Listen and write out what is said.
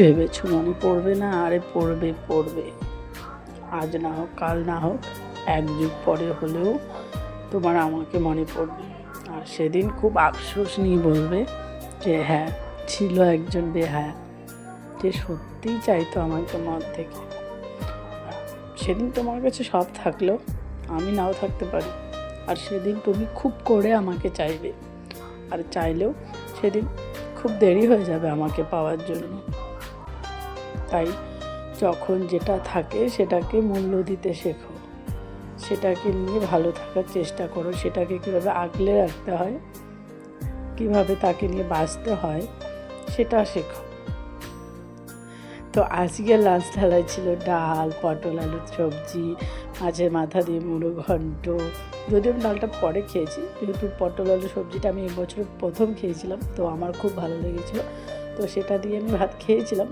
ভেবেছো মনে পড়বে না? আরে পড়বে পড়বে, আজ না হোক কাল না হোক এক যুগ পরে হলেও তোমার আমাকে মনে পড়বে। আর সেদিন খুব আফসোস নিয়ে বলবে যে হ্যাঁ, ছিল একজন বেহায়া যে সত্যিই চাইতো আমার তোমার থেকে। সেদিন তোমার কাছে সব থাকলেও আমি নাও থাকতে পারি, আর সেদিন তুমি খুব করে আমাকে চাইবে, আর চাইলেও সেদিন খুব দেরি হয়ে যাবে আমাকে পাওয়ার জন্য। তাই যখন যেটা থাকে সেটাকে মূল্য দিতে শেখো, সেটাকে নিয়ে ভালো থাকার চেষ্টা করো, সেটাকে কীভাবে আগলে রাখতে হয়, কীভাবে তাকে নিয়ে বাঁচতে হয় সেটা শেখো। তো আজকে লাঞ্চ থালায় ছিল ডাল, পটল আলুর সবজি, মাছের মাথা দিয়ে মুড়ো ঘন্ট। যদিও আমি ডালটা পরে খেয়েছি, যেহেতু পটল আলু সবজিটা আমি এবছর প্রথম খেয়েছিলাম, তো আমার খুব ভালো লেগেছিলো, তো সেটা দিয়ে আমি ভাত খেয়েছিলাম।